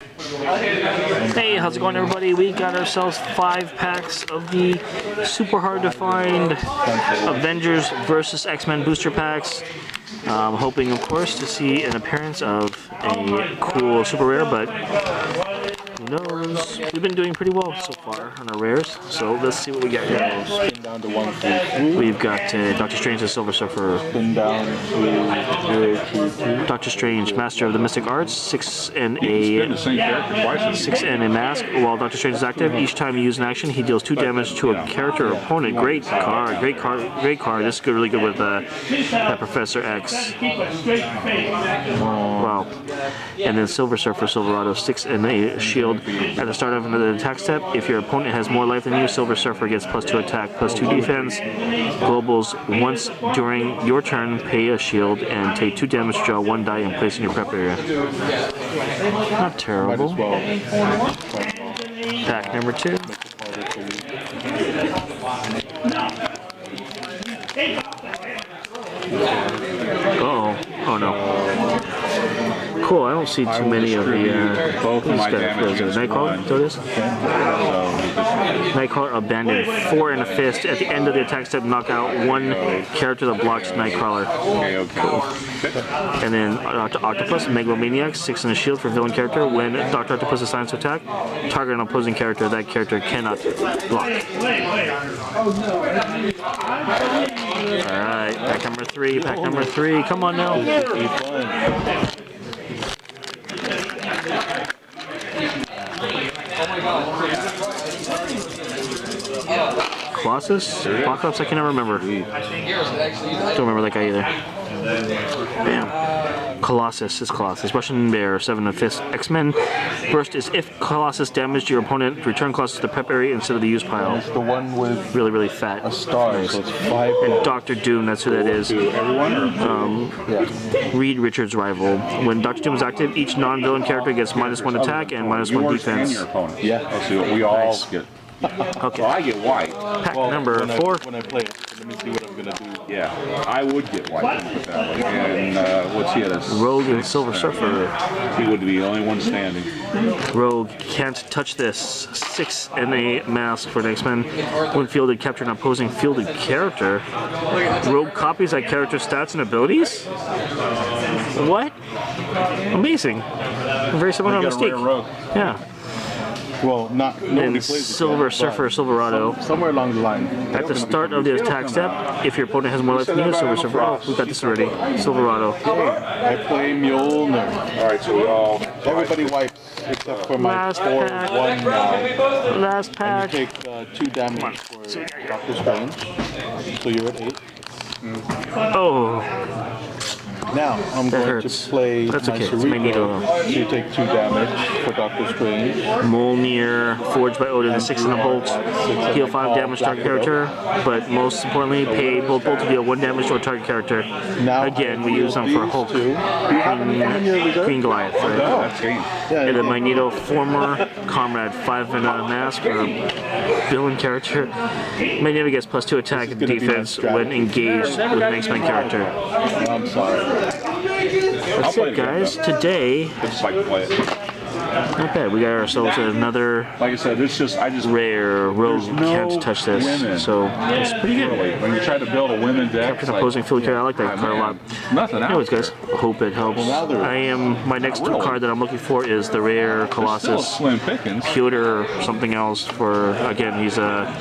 Hey, how's it going, everybody? We got ourselves 5 packs of the super hard to find Avengers versus X-Men booster packs. Hoping, of course, to see an appearance of a cool super rare, but who knows? We've been doing pretty well so far on our rares, so let's see what we got here. Spin down to 1, 3, 3. We've got Doctor Strange, the Silver Surfer. Spin down to 0, 2, 2. Doctor Strange, Master of the Mystic Arts, 6 and a mask. While Doctor Strange is active, each time you use an action, he deals 2 damage to a character or opponent. Great card, great card. This is really good with Professor X. Wow. And then Silver Surfer, Silverado, 6 and a shield. At the start of another attack step, if your opponent has more life than you, Silver Surfer gets +2 attack, +2 defense. Globals, once during your turn, pay a shield and take 2 damage, draw 1 die and place in your prep area. Not terrible. Pack number 2. Oh no. Cool, I don't see too many of the, Nightcrawler, so it is? Nightcrawler abandoned, 4 and a fist. At the end of the attack step, knock out 1 character that blocks Nightcrawler. Cool. And then Dr. Octopus, Megalomaniac, 6 and a shield for villain character. When Dr. Octopus assigns to attack, target an opposing character, that character cannot block. Alright, pack number 3, come on now. Colossus? Apocalypse? I can never remember. Don't remember that guy either. Bam. Colossus is Colossus. Russian Bear, 7 and fist. X-Men. Burst is if Colossus damaged your opponent, return Colossus to the prep area instead of the use pile. It's the one with really fat. a star, nice. So it's 5. And Dr. Doom, that's who that is. Reed Richards' rival. When Dr. Doom is active, each non-villain character gets -1 attack and -1 defense. Yeah, so we all get. Okay. Well, I get white. Pack number 4. When I play it, let me see what I'm gonna do. Yeah, I would get white. Put it that way. And what's he at? Rogue and Silver Surfer. He would be the only one standing. Rogue can't touch this. 6 and a mask for the X-Men. When fielded, capture an opposing fielded character. Rogue copies that character's stats and abilities? What? Amazing. Very similar to Mistake. Yeah. Well, nobody plays Silver Surfer, Silverado. Somewhere along the line. At the start of the attack step, if your opponent has more life than you, Silver Surfer. Oh, we got this already. Silverado. I play Mjolnir. Alright, so we all. Everybody wipes except for my Last 4-1 pack. now. Last pack. And you take 2 damage for Doctor Strange. So you're at 8. Oh. Now I'm going to play That's my okay. It's Cerebro. Magneto. So you take 2 damage for Doctor Strange. Mjolnir, forged by Odin, 6 and a bolt. Heal 5 damage to target character, but most importantly, pay bolt to deal 1 damage to a target character. Now again, we use them for Hulk. Green Goliath, right? That's game. And then Magneto, former comrade, 5 and a mask, or villain character. Magneto gets +2 attack and defense when engaged with an X-Men character. I'm sorry. That's it, guys. Today, It's like play it. not bad. We got ourselves another Like I said, it's just rare. Rogue can't touch this, so it's pretty good. When you try to build a women deck, Captain opposing field character. I like that card a lot. Nothing. Anyways, guys, hope it helps. My next card that I'm looking for is the rare Still Colossus. slim pickings. Pewter or something else for, again, he's a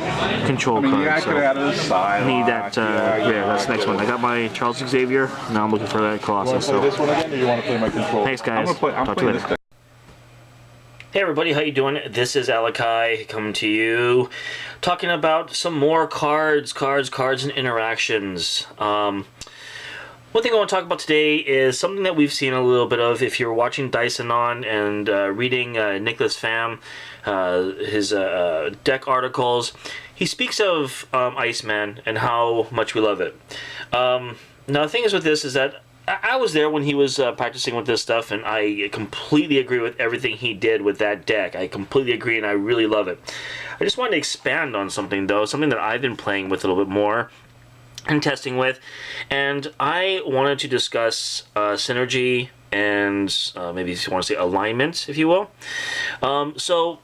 control You card. got So it out of the side. need that, that's the next one. I got my Charles Xavier, now I'm looking for that Colossus. So this one again, or you want to play my control? Thanks, guys. I'm Talk to you playing later. this deck. Hey everybody, how you doing? This is Alakai coming to you, talking about some more cards and interactions. One thing I want to talk about today is something that we've seen a little bit of. If you're watching Dysonon and reading Nicholas Pham, his deck articles, he speaks of Iceman and how much we love it. Now the thing is with this is that I was there when he was practicing with this stuff, and I completely agree with everything he did with that deck. I completely agree, and I really love it. I just wanted to expand on something, though, something that I've been playing with a little bit more and testing with, and I wanted to discuss synergy and maybe if you want to say alignment, if you will. So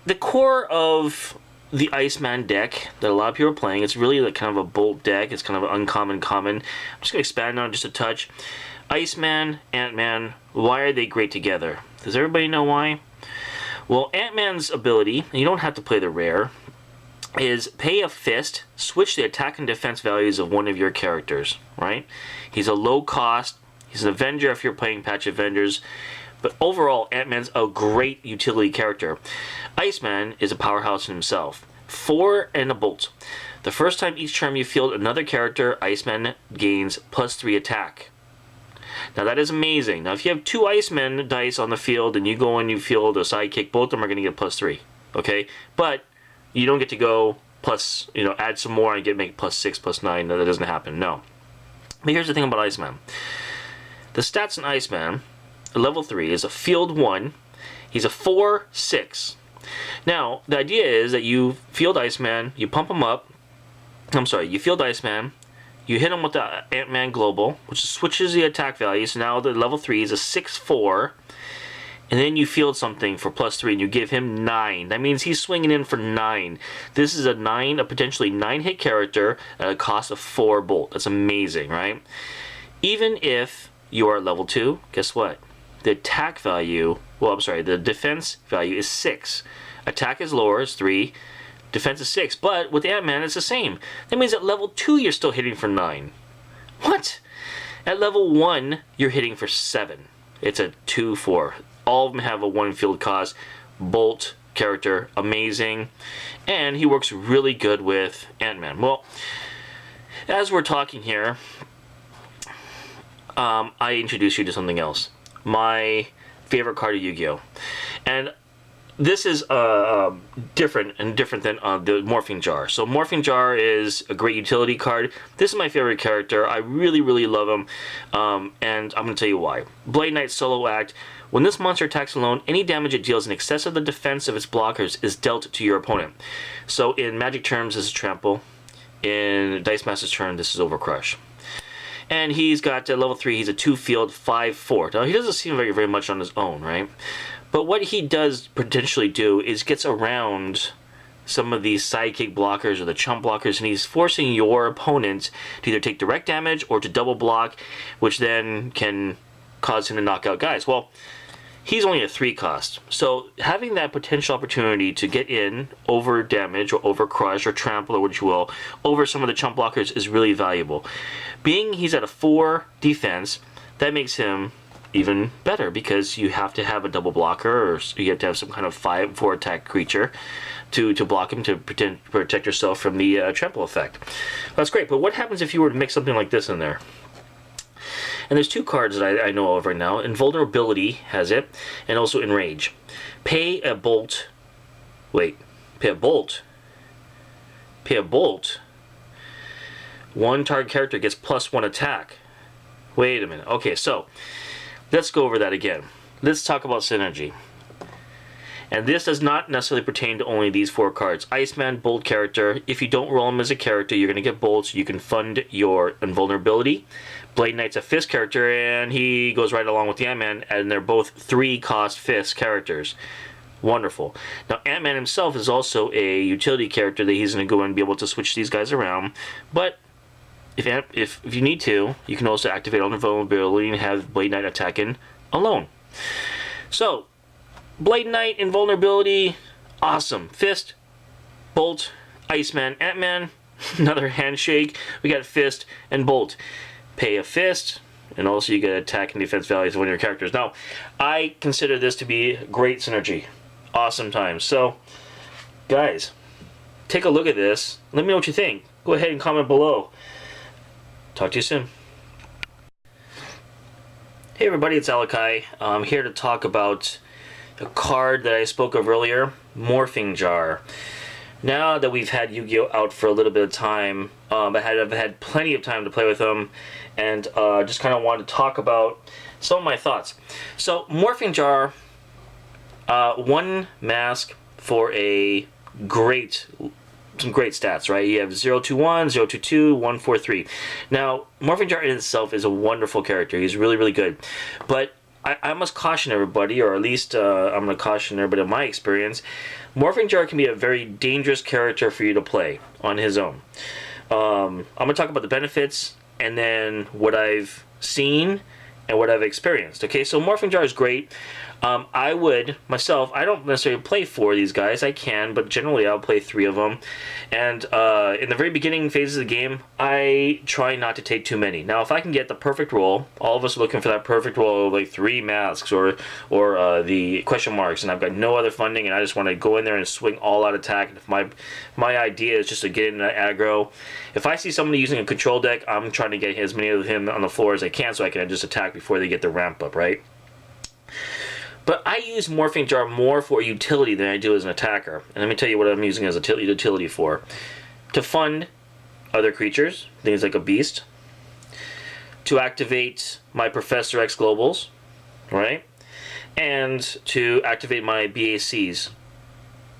the core of the Iceman deck that a lot of people are playing, it's really like kind of a bolt deck. It's kind of an uncommon common. I'm just going to expand on it just a touch. Iceman, Ant-Man, why are they great together? Does everybody know why? Well, Ant-Man's ability, and you don't have to play the rare, is pay a fist, switch the attack and defense values of one of your characters, right? He's a low cost, he's an Avenger if you're playing patch Avengers, but overall, Ant-Man's a great utility character. Iceman is a powerhouse in himself. 4 and a bolt. The first time each turn you field another character, Iceman gains +3 attack. Now that is amazing. Now if you have 2 Iceman dice on the field and you go and you field a sidekick, both of them are going to get +3. Okay? But you don't get to go plus, add some more and make +6, +9. No, that doesn't happen. No. But here's the thing about Iceman. The stats in Iceman, level 3, is a field 1. He's a 4/6. Now, the idea is that you field Iceman, you pump him up. You field Iceman, you hit him with the Ant-Man Global, which switches the attack value. So now the level 3 is a 6/4. And then you field something for +3 and you give him 9. That means he's swinging in for 9. This is a potentially 9-hit character at a cost of 4 bolt. That's amazing, right? Even if you are at level 2, guess what? The attack value, the defense value is 6. Attack is lower, it's 3. Defense is 6. But with Ant-Man, it's the same. That means at level 2, you're still hitting for 9. What? At level 1, you're hitting for 7. It's a 2/4. All of them have a 1 field cost. Bolt character, amazing. And he works really good with Ant-Man. Well, as we're talking here, I introduce you to something else. My favorite card of Yu-Gi-Oh! And this is different than the Morphing Jar. So Morphing Jar is a great utility card. This is my favorite character. I really, really love him. And I'm going to tell you why. Blade Knight Solo Act. When this monster attacks alone, any damage it deals in excess of the defense of its blockers is dealt to your opponent. So in Magic terms, this is Trample. In Dice Master's turn, this is Overcrush. And he's got level 3, he's a 2-field 5/4. Now, he doesn't seem very, very much on his own, right? But what he does potentially do is gets around some of these sidekick blockers or the chump blockers, and he's forcing your opponent to either take direct damage or to double block, which then can cause him to knock out guys. Well, he's only a 3 cost. So having that potential opportunity to get in over damage or over crush or trample or what you will over some of the chump blockers is really valuable. Being he's at a 4 defense, that makes him even better because you have to have a double blocker or you have to have some kind of 5/4 attack creature to block him to protect yourself from the trample effect. That's great, but what happens if you were to mix something like this in there? And there's 2 cards that I know of right now. Invulnerability has it, and also Enrage. Pay a bolt. Pay a bolt. 1 target character gets +1 attack. Wait a minute. Okay, so let's go over that again. Let's talk about synergy. And this does not necessarily pertain to only these 4 cards. Iceman, Bolt character. If you don't roll him as a character, you're going to get bolts. You can fund your invulnerability. Blade Knight's a fist character, and he goes right along with the Ant-Man, and they're both 3-cost fist characters. Wonderful. Now, Ant-Man himself is also a utility character that he's going to go and be able to switch these guys around. But if you need to, you can also activate invulnerability and have Blade Knight attacking alone. So, Blade Knight, invulnerability, awesome. Fist, Bolt, Iceman, Ant-Man, another handshake. We got Fist and Bolt. Pay a fist, and also you get attack and defense values of one of your characters. Now, I consider this to be great synergy. Awesome times. So, guys, take a look at this. Let me know what you think. Go ahead and comment below. Talk to you soon. Hey everybody, it's Alakai. I'm here to talk about a card that I spoke of earlier, Morphing Jar. Now that we've had Yu-Gi-Oh! Out for a little bit of time, I've had plenty of time to play with them, and just kind of wanted to talk about some of my thoughts. So, Morphing Jar, 1 mask for some great stats, right? You have 021, 022, 143. Now, Morphing Jar in itself is a wonderful character. He's really, really good. But I must caution everybody, or at least I'm going to caution everybody in my experience, Morphing Jar can be a very dangerous character for you to play on his own. I'm going to talk about the benefits and then what I've seen and what I've experienced. Okay, so Morphing Jar is great. I would, myself, I don't necessarily play 4 of these guys. I can, but generally I'll play 3 of them. And in the very beginning phases of the game, I try not to take too many. Now, if I can get the perfect roll, all of us are looking for that perfect roll of like 3 masks or the question marks, and I've got no other funding, and I just want to go in there and swing all out attack. And if my idea is just to get in the aggro, if I see somebody using a control deck, I'm trying to get as many of him on the floor as I can so I can just attack before they get the ramp up, right? But I use Morphing Jar more for utility than I do as an attacker. And let me tell you what I'm using as a utility for. To fund other creatures, things like a beast. To activate my Professor X Globals, right? And to activate my BACs.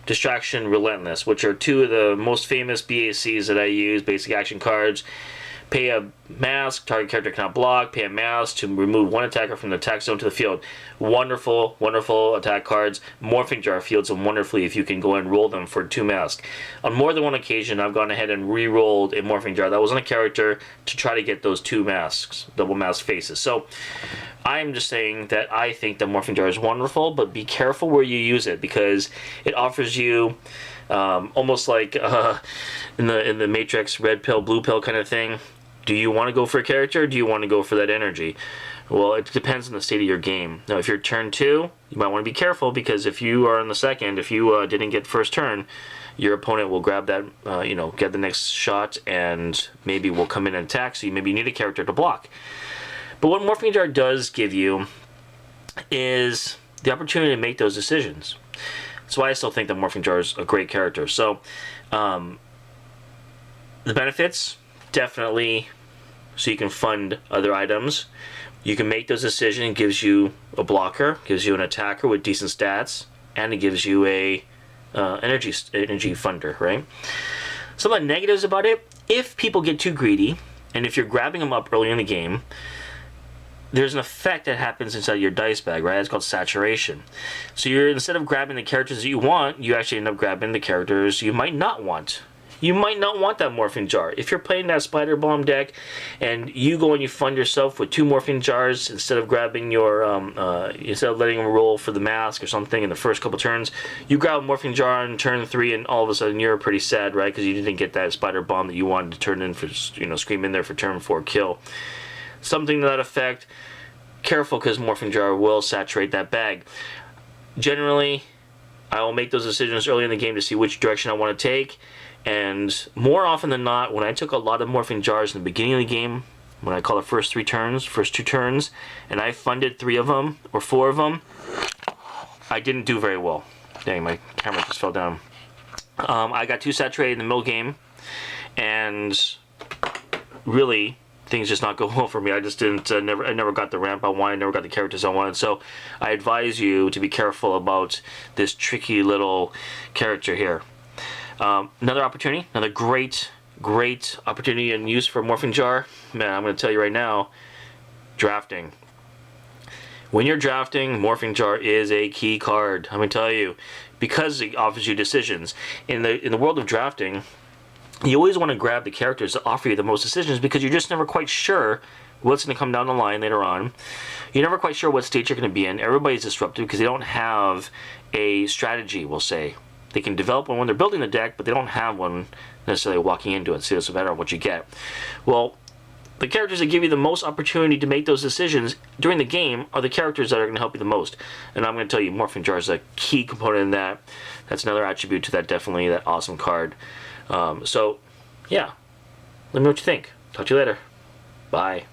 Distraction, Relentless, which are 2 of the most famous BACs that I use, basic action cards. Pay a mask, target character cannot block. Pay a mask to remove 1 attacker from the attack zone to the field. Wonderful, wonderful attack cards. Morphing Jar fields them wonderfully if you can go and roll them for 2 masks. On more than one occasion, I've gone ahead and re-rolled a Morphing Jar that wasn't a character to try to get those 2 masks, double mask faces. So I'm just saying that I think that Morphing Jar is wonderful, but be careful where you use it because it offers you almost like in the Matrix red pill, blue pill kind of thing. Do you want to go for a character or do you want to go for that energy? Well, it depends on the state of your game. Now, if you're turn 2, you might want to be careful because if you are in the second, if you didn't get first turn, your opponent will grab that, get the next shot and maybe will come in and attack, so you maybe need a character to block. But what Morphing Jar does give you is the opportunity to make those decisions. That's why I still think that Morphing Jar is a great character. So, the benefits, definitely, so you can fund other items. You can make those decisions. It gives you a blocker, gives you an attacker with decent stats, and it gives you a energy funder, right? Some of the negatives about it, if people get too greedy, and if you're grabbing them up early in the game, there's an effect that happens inside your dice bag, right? It's called saturation. So you're, instead of grabbing the characters that you want, you actually end up grabbing the characters you might not want. You might not want that Morphing Jar. If you're playing that Spider Bomb deck and you go and you fund yourself with 2 Morphing Jars instead of grabbing your, instead of letting them roll for the mask or something in the first couple turns, you grab a Morphing Jar in turn 3 and all of a sudden you're pretty sad, right? Because you didn't get that Spider Bomb that you wanted to turn in for, scream in there for turn 4 kill. Something to that effect. Careful because Morphing Jar will saturate that bag. Generally, I will make those decisions early in the game to see which direction I want to take. And more often than not, when I took a lot of Morphing Jars in the beginning of the game, when I call the first 2 turns, and I funded 3 of them or 4 of them, I didn't do very well. Dang, my camera just fell down. I got too saturated in the middle game, and really, things just not go well for me. I just didn't, I never got the ramp I wanted, never got the characters I wanted. So I advise you to be careful about this tricky little character here. Another opportunity, another great opportunity and use for Morphing Jar. Man, I'm going to tell you right now, drafting. When you're drafting, Morphing Jar is a key card. I'm going to tell you, because it offers you decisions. In the world of drafting, you always want to grab the characters that offer you the most decisions because you're just never quite sure what's going to come down the line later on. You're never quite sure what state you're going to be in. Everybody's disrupted because they don't have a strategy, we'll say. They can develop one when they're building the deck, but they don't have one necessarily walking into it, so it's a matter of what you get. Well, the characters that give you the most opportunity to make those decisions during the game are the characters that are going to help you the most. And I'm going to tell you, Morphing Jar is a key component in that. That's another attribute to that, definitely, that awesome card. So, yeah. Let me know what you think. Talk to you later. Bye.